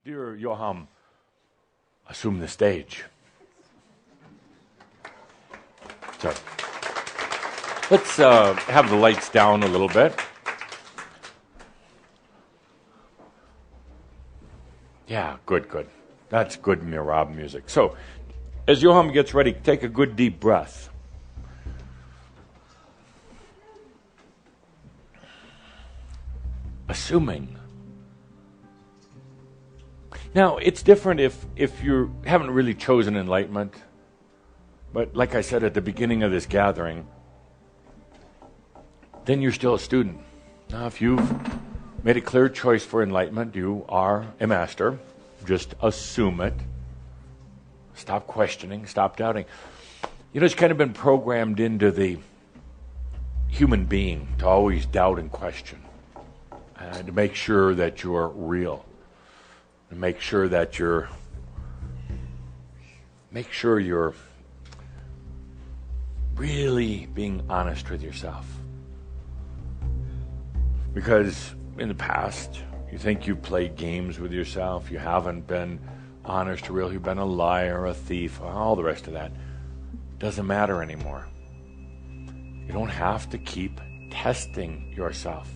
Dear Johann, assume the stage. So, let's have the lights down a little bit. Yeah, good. That's good merab music. So, as Johann gets ready, take a good deep breath. Assuming. Now, it's different if you haven't really chosen enlightenment. But like I said at the beginning of this gathering, then you're still a student. Now, if you've made a clear choice for enlightenment, you are a master. Just assume it. Stop questioning, stop doubting. You know, it's kind of been programmed into the human being to always doubt and question, and to make sure that you're real, to make sure you're really being honest with yourself. Because in the past, you think you played games with yourself, you haven't been honest or real, you've been a liar, a thief, all the rest of that. Doesn't matter anymore. You don't have to keep testing yourself.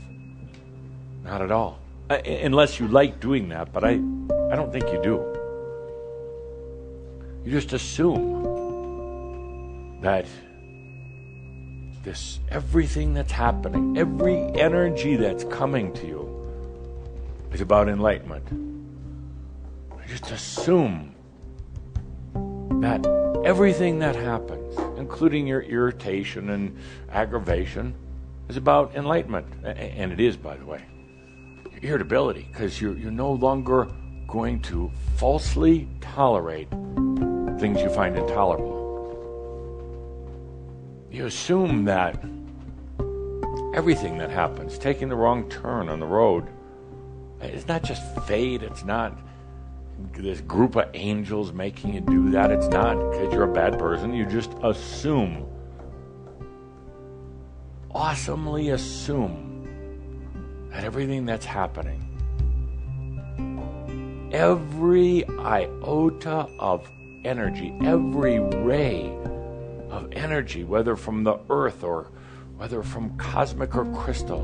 Not at all. Unless you like doing that, but I don't think you do. You just assume that everything that's happening, every energy that's coming to you is about enlightenment. You just assume that everything that happens, including your irritation and aggravation, is about enlightenment. And it is, by the way. Irritability, because you're no longer going to falsely tolerate things you find intolerable. You assume that everything that happens, taking the wrong turn on the road, it's not just fate, it's not this group of angels making you do that, it's not because you're a bad person, you just assume, awesomely assume that everything that's happening, every iota of energy, every ray of energy, whether from the earth or whether from cosmic or crystal,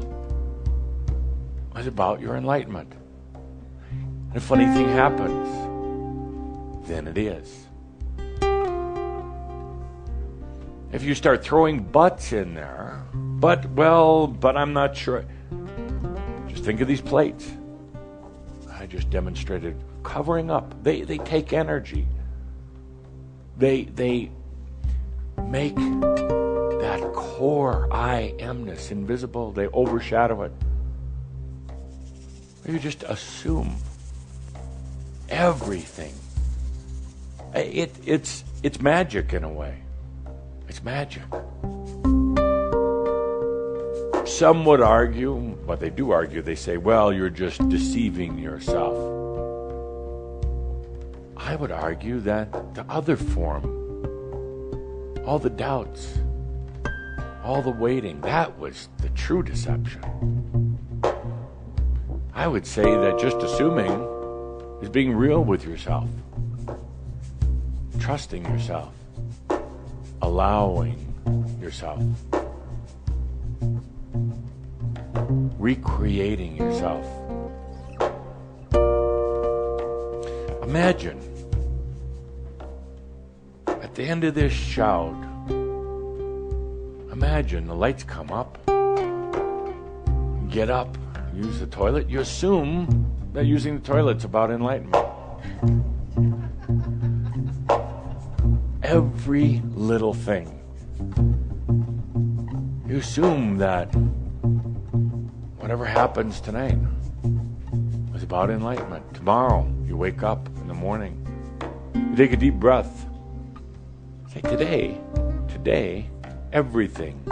is about your enlightenment. And a funny thing happens, then it is. If you start throwing buts in there, but I'm not sure. Just think of these plates. I just demonstrated covering up. They take energy. They make that core I amness invisible. They overshadow it. You just assume everything. It's magic in a way. It's magic. Some would argue, but they do argue, they say, well, you're just deceiving yourself. I would argue that the other form, all the doubts, all the waiting, that was the true deception. I would say that just assuming is being real with yourself, trusting yourself, allowing yourself, recreating yourself. Imagine at the end of this shout, imagine the lights come up, get up, use the toilet. You assume that using the toilet's about enlightenment. Every little thing. You assume that whatever happens tonight is about enlightenment. Tomorrow, you wake up in the morning, you take a deep breath. Say, today, everything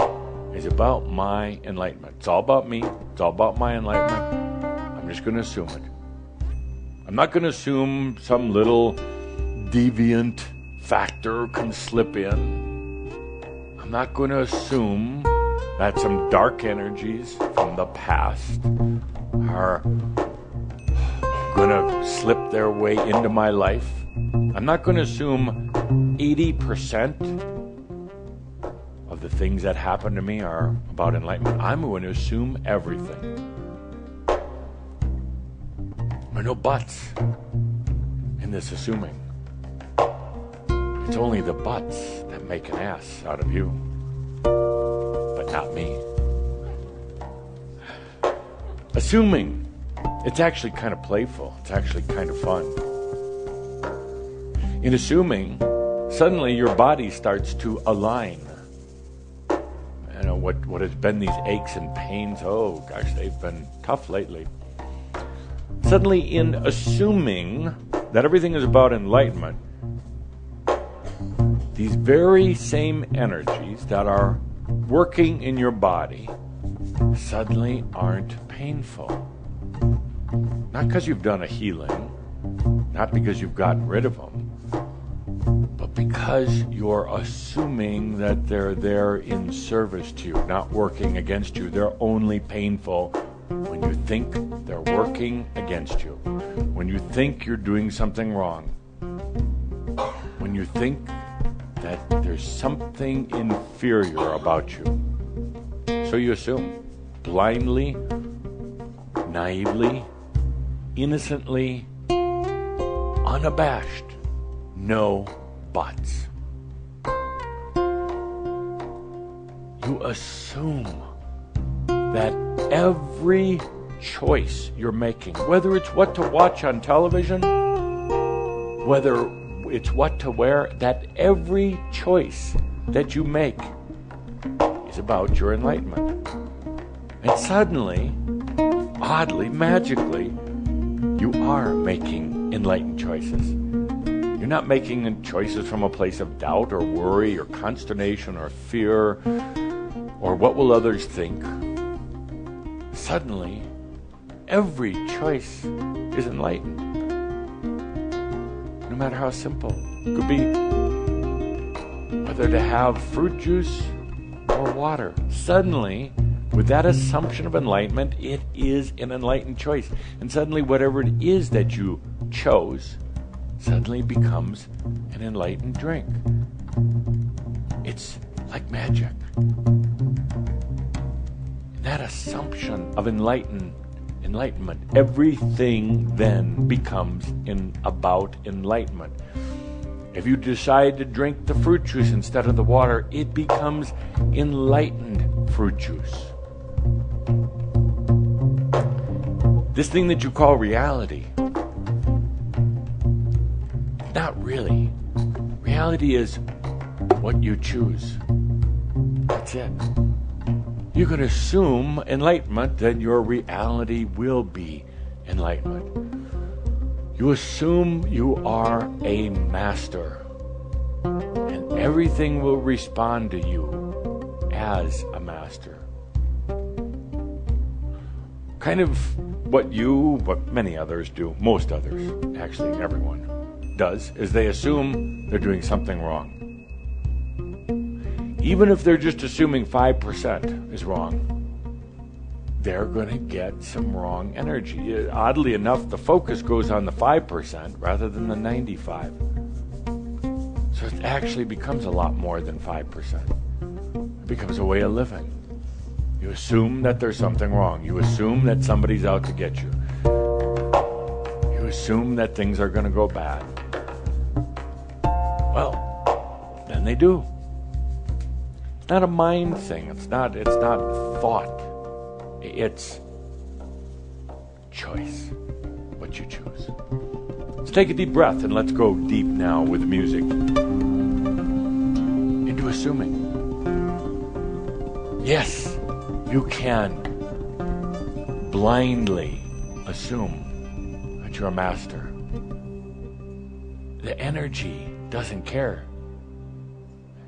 is about my enlightenment. It's all about me. It's all about my enlightenment. I'm just going to assume it. I'm not going to assume some little deviant factor can slip in. I'm not going to assume that some dark energies from the past are going to slip their way into my life. I'm not going to assume 80% of the things that happen to me are about enlightenment. I'm going to assume everything. There are no buts in this assuming. It's only the buts that make an ass out of you, but not me. Assuming, it's actually kind of playful. It's actually kind of fun. In assuming, suddenly your body starts to align. You know, what has been these aches and pains, oh gosh, they've been tough lately. Suddenly, in assuming that everything is about enlightenment, these very same energies that are working in your body suddenly aren't painful. Not because you've done a healing, not because you've gotten rid of them, but because you're assuming that they're there in service to you, not working against you. They're only painful when you think they're working against you, when you think you're doing something wrong, when you think that there's something inferior about you. So you assume, blindly, naively, innocently, unabashed, no buts. You assume that every choice you're making, whether it's what to watch on television, whether it's what to wear, that every choice that you make is about your enlightenment. And suddenly, oddly, magically, you are making enlightened choices. You're not making choices from a place of doubt or worry or consternation or fear or what will others think. Suddenly, every choice is enlightened. No matter how simple. It could be whether to have fruit juice or water. Suddenly, with that assumption of enlightenment, it is an enlightened choice. And suddenly, whatever it is that you chose suddenly becomes an enlightened drink. It's like magic. That assumption of enlightenment, everything then becomes about enlightenment. If you decide to drink the fruit juice instead of the water, it becomes enlightened fruit juice. This thing that you call reality, not really. Reality is what you choose. That's it. You can assume enlightenment, then your reality will be enlightenment. You assume you are a master, and everything will respond to you as a master. Kind of what many others do, most others, actually everyone does, is they assume they're doing something wrong. Even if they're just assuming 5% is wrong, they're going to get some wrong energy. Oddly enough, the focus goes on the 5% rather than the 95%. So it actually becomes a lot more than 5%. It becomes a way of living. You assume that there's something wrong. You assume that somebody's out to get you. You assume that things are going to go bad. Well, then they do. It's not a mind thing. It's not thought. It's choice. What you choose. Let's take a deep breath and let's go deep now with the music into assuming. Yes, you can blindly assume that you're a master. The energy doesn't care.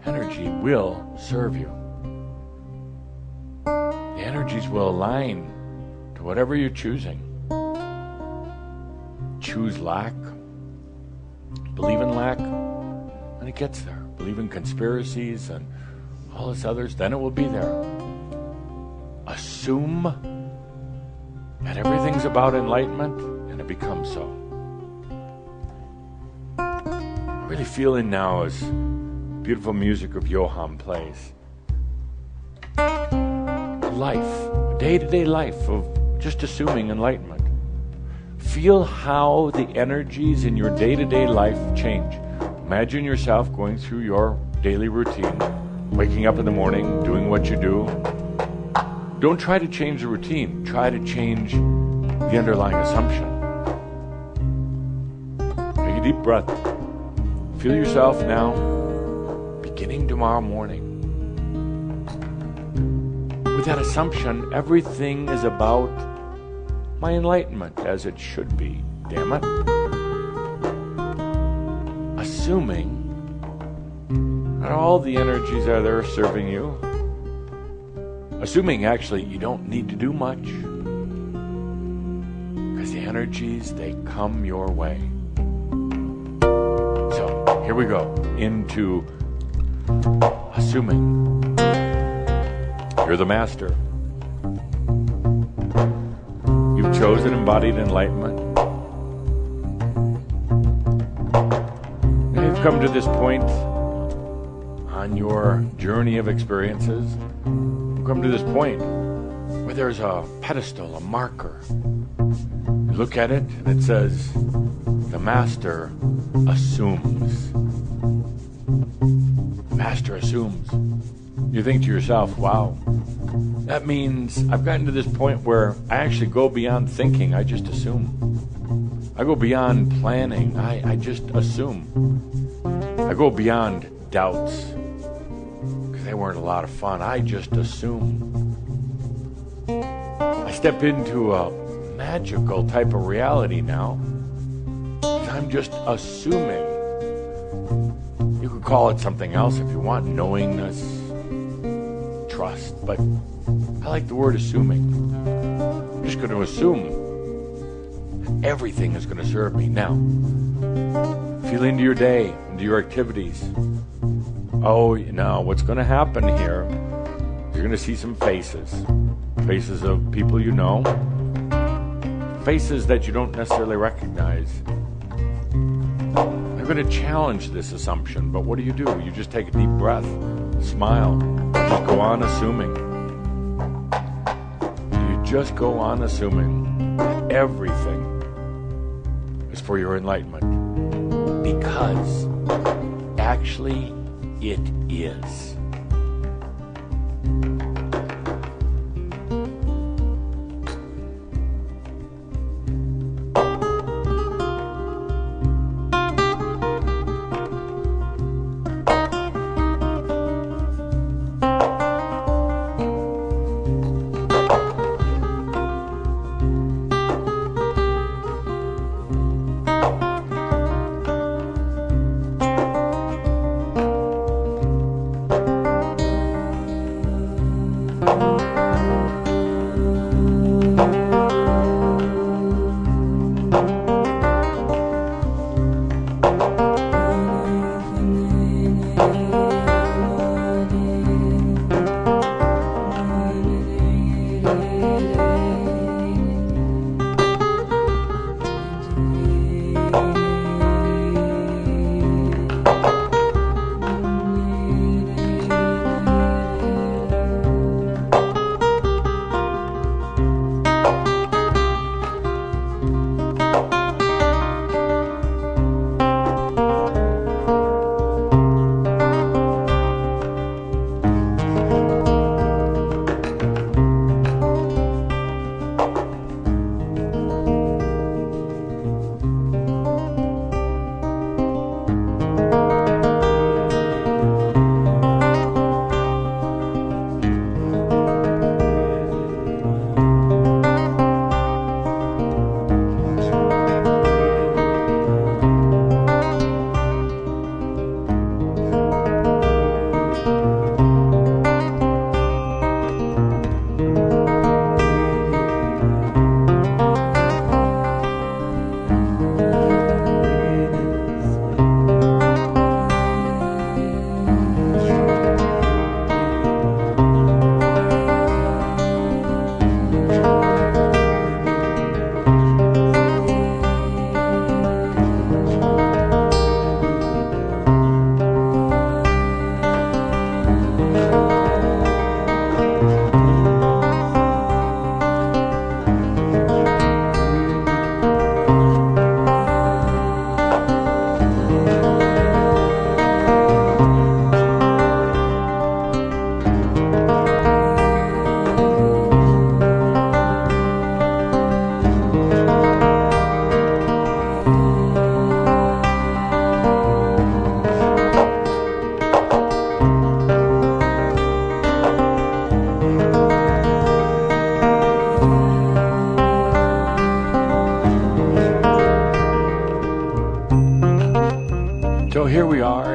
Energy will serve you. The energies will align to whatever you're choosing. Choose lack. Believe in lack, and it gets there. Believe in conspiracies and all this others, then it will be there. Assume that everything's about enlightenment, and it becomes so. I'm really feeling now as beautiful music of Johann plays. Life, day-to-day life of just assuming enlightenment. Feel how the energies in your day-to-day life change. Imagine yourself going through your daily routine, waking up in the morning, doing what you do. Don't try to change the routine. Try to change the underlying assumption. Take a deep breath. Feel yourself now, beginning tomorrow morning. With that assumption, everything is about my enlightenment, as it should be. Damn it. Assuming that all the energies are there serving you. Assuming, actually, you don't need to do much. Because the energies, they come your way. So, here we go. Into assuming. You're the master. You've chosen embodied enlightenment. And you've come to this point on your journey of experiences. You've come to this point where there's a pedestal, a marker. You look at it and it says, the master assumes. The master assumes. You think to yourself, wow, that means I've gotten to this point where I actually go beyond thinking. I just assume. I go beyond planning. I just assume. I go beyond doubts, because they weren't a lot of fun. I just assume. I step into a magical type of reality now. I'm just assuming. You could call it something else if you want, knowingness, trust, but I like the word assuming. I'm just going to assume that everything is going to serve me. Now, feel into your day, into your activities. Oh, now what's going to happen here, you're going to see some faces. Faces of people you know. Faces that you don't necessarily recognize. They're going to challenge this assumption, but what do? You just take a deep breath, smile, just go on assuming. You just go on assuming that everything is for your enlightenment. Because actually it is.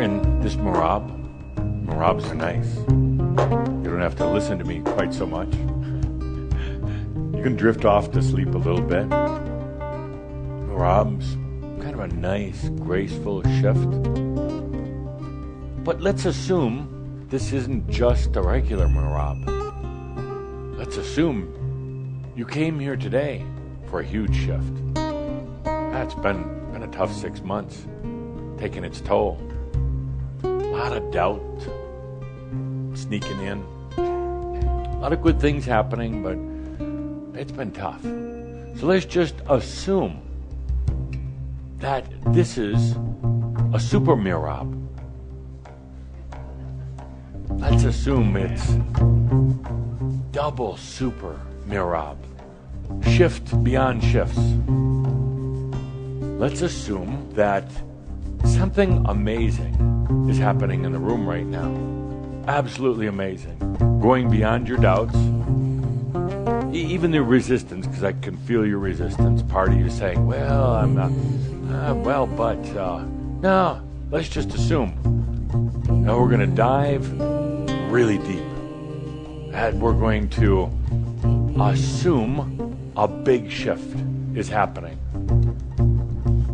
in this merab. Merabs are nice. You don't have to listen to me quite so much. You can drift off to sleep a little bit. Merab's kind of a nice, graceful shift. But let's assume this isn't just a regular merab. Let's assume you came here today for a huge shift. It's been a tough 6 months, taking its toll. A lot of doubt sneaking in. A lot of good things happening, but it's been tough. So let's just assume that this is a super-merab. Let's assume it's double super-merab. Shift beyond shifts. Let's assume that something amazing is happening in the room right now. Absolutely amazing. Going beyond your doubts. Even the resistance, because I can feel your resistance. Part of you saying, well, I'm not, no, let's just assume. Now we're going to dive really deep. And we're going to assume a big shift is happening.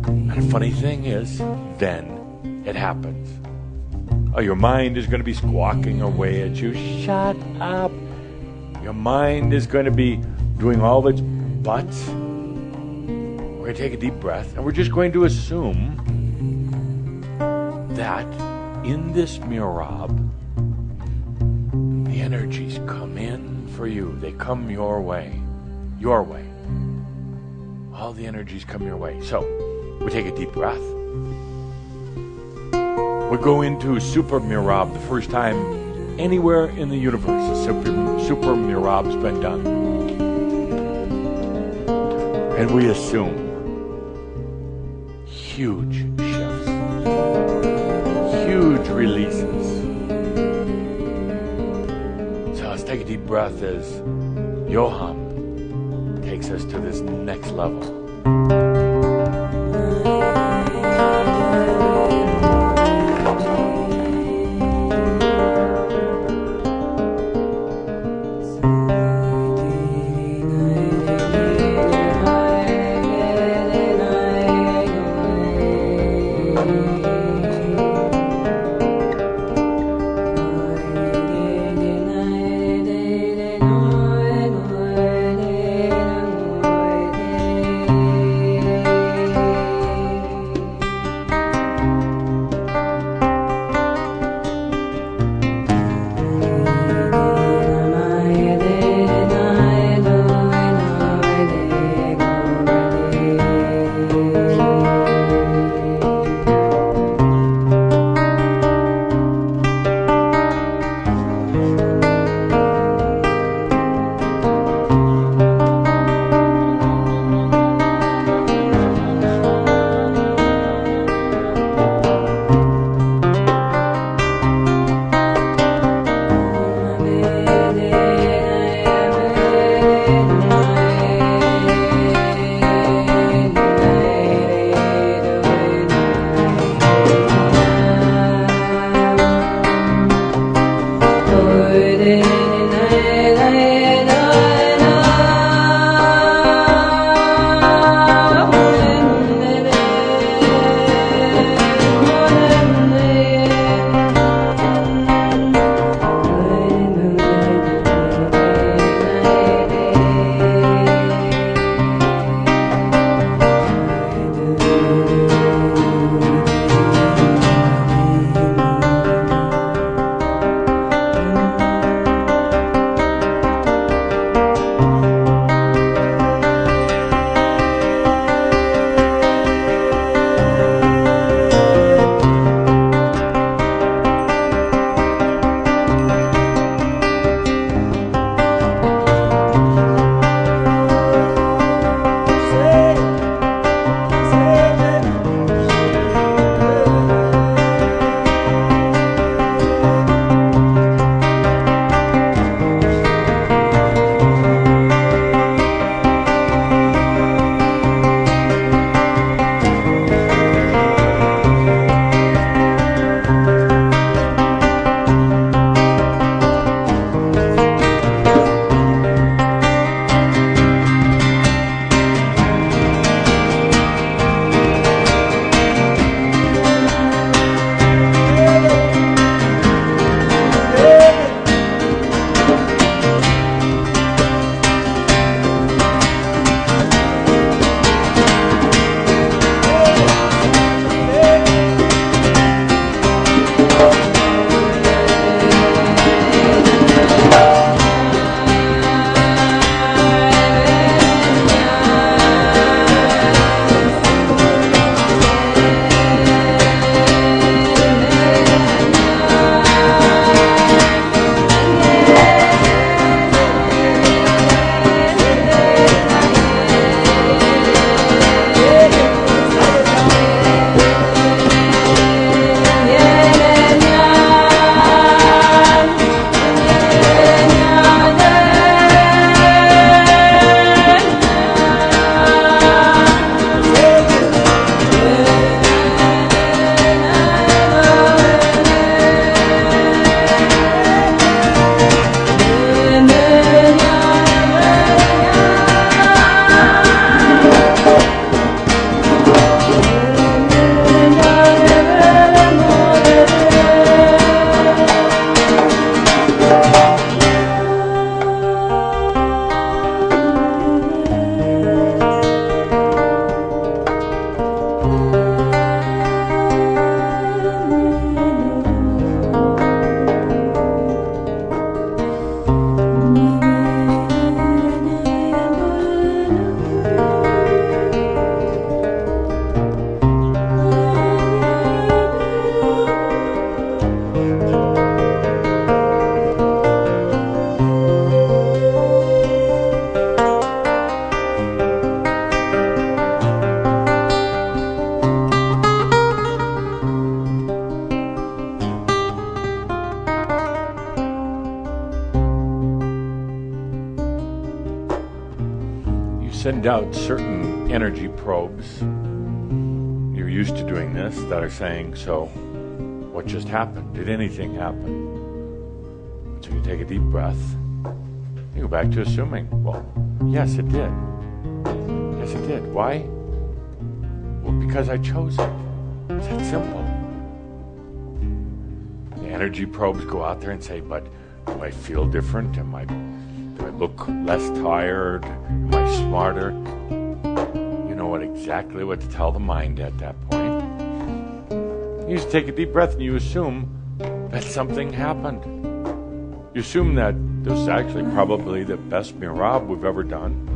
And the funny thing is, then it happens. Oh, your mind is going to be squawking away at you. Shut up. Your mind is going to be doing all of its butts. We're going to take a deep breath, and we're just going to assume that in this merab, the energies come in for you. They come your way. Your way. All the energies come your way. So, we take a deep breath. We go into super-merab the first time anywhere in the universe. A super-merab's been done. And we assume huge shifts. Huge releases. So let's take a deep breath as Johan takes us to this next level. send out certain energy probes. You're used to doing this, that are saying, so what just happened? Did anything happen? So you take a deep breath. You go back to assuming, well, yes, it did. Yes, it did. Why? Well, because I chose it. It's that simple. The energy probes go out there and say, but do I feel different? Do I look less tired? Am I smarter? You know exactly what to tell the mind at that point. You just take a deep breath and you assume that something happened. You assume that this is actually probably the best merab we've ever done.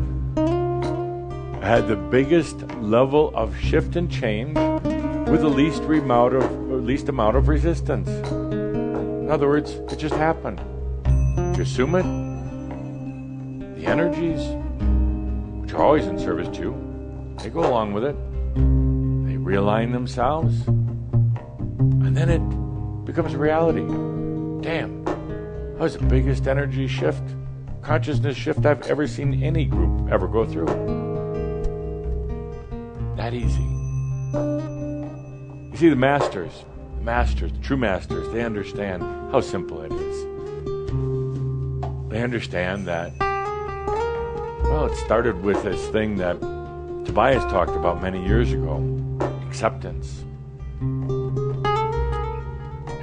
I had the biggest level of shift and change with the least amount of resistance. In other words, it just happened. You assume it, the energies, which are always in service to you, they go along with it. They realign themselves, and then it becomes a reality. Damn, that was the biggest energy shift, consciousness shift I've ever seen any group ever go through. That easy. You see, the true masters, they understand how simple it is. They understand that, well, it started with this thing that Tobias talked about many years ago, acceptance.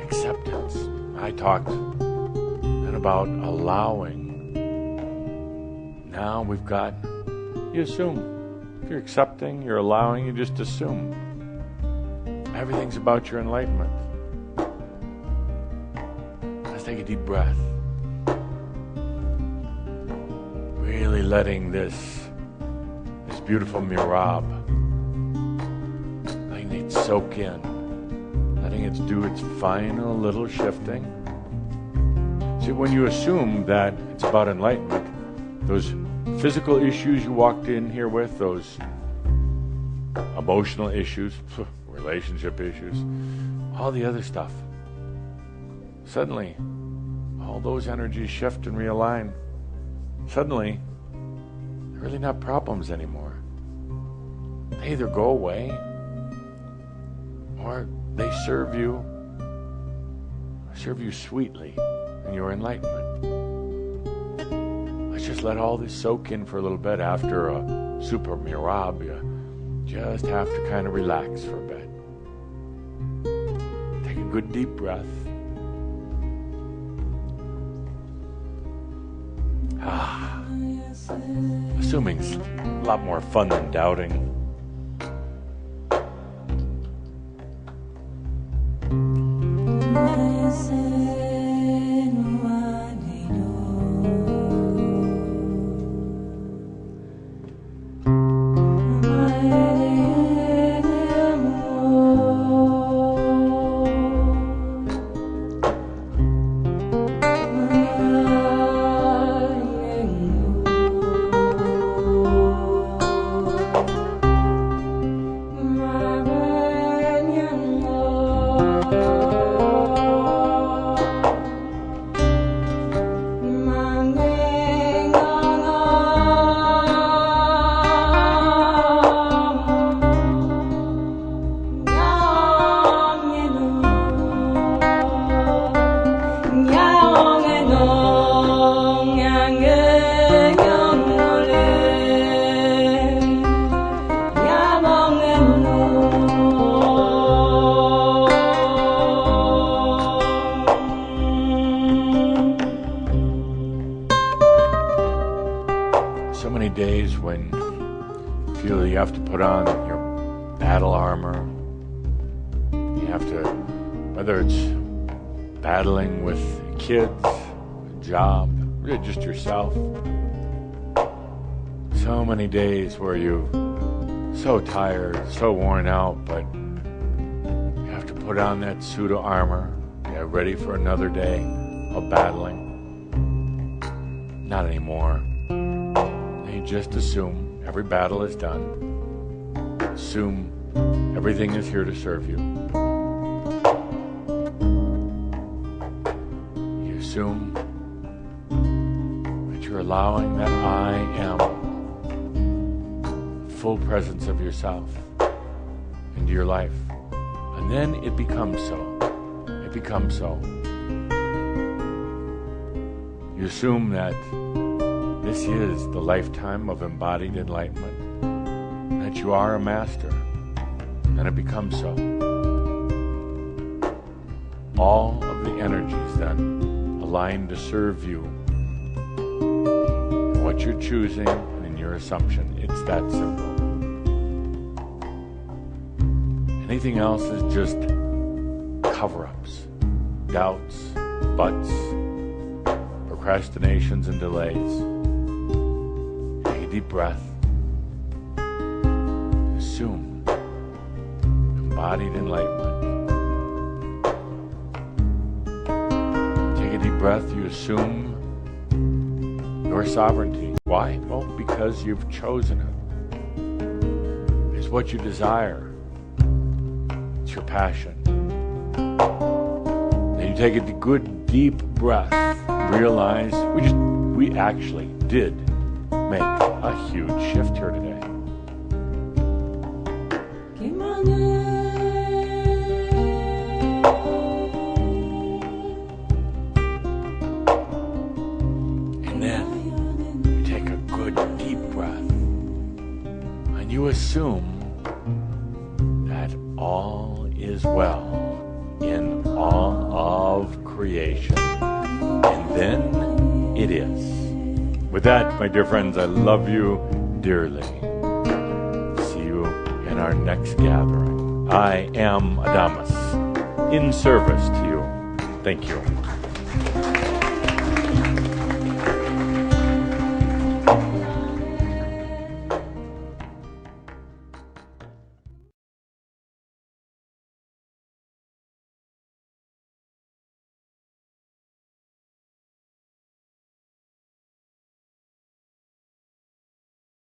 Acceptance. I talked then about allowing. Now we've got, you assume. If you're accepting, you're allowing, you just assume. Everything's about your enlightenment. Let's take a deep breath. Really letting this beautiful merab, letting it soak in, letting it do its final little shifting. See, when you assume that it's about enlightenment, those physical issues you walked in here with, those emotional issues, relationship issues, all the other stuff, suddenly all those energies shift and realign. Suddenly they're really not problems anymore. They either go away or they serve you sweetly in your enlightenment. Let's just let all this soak in for a little bit. After a Sупер-мераб, you just have to kind of relax for a bit. Take a good deep breath. Assuming's a lot more fun than doubting. Days when you feel you have to put on your battle armor. You have to, whether it's battling with kids, a job, or just yourself. So many days where you're so tired, so worn out, but you have to put on that suit of armor, get ready for another day of battling. Not anymore. Just assume every battle is done. Assume everything is here to serve you. You assume that you're allowing that I am full presence of yourself into your life. And then it becomes so. It becomes so. You assume that this is the lifetime of embodied enlightenment, that you are a master, and it becomes so. All of the energies then align to serve you. What you're choosing and in your assumption, it's that simple. Anything else is just cover-ups, doubts, buts, procrastinations, and delays. Take a deep breath. Assume embodied enlightenment. Take a deep breath. You assume your sovereignty. Why? Well, because you've chosen it. It's what you desire. It's your passion. Then you take a good deep breath. Realize we actually did make a huge shift here today. And then you take a good deep breath and you assume that all is well in all of creation. And then it is. With that, my dear friends, I love you dearly. See you in our next gathering. I am Adamus, in service to you. Thank you.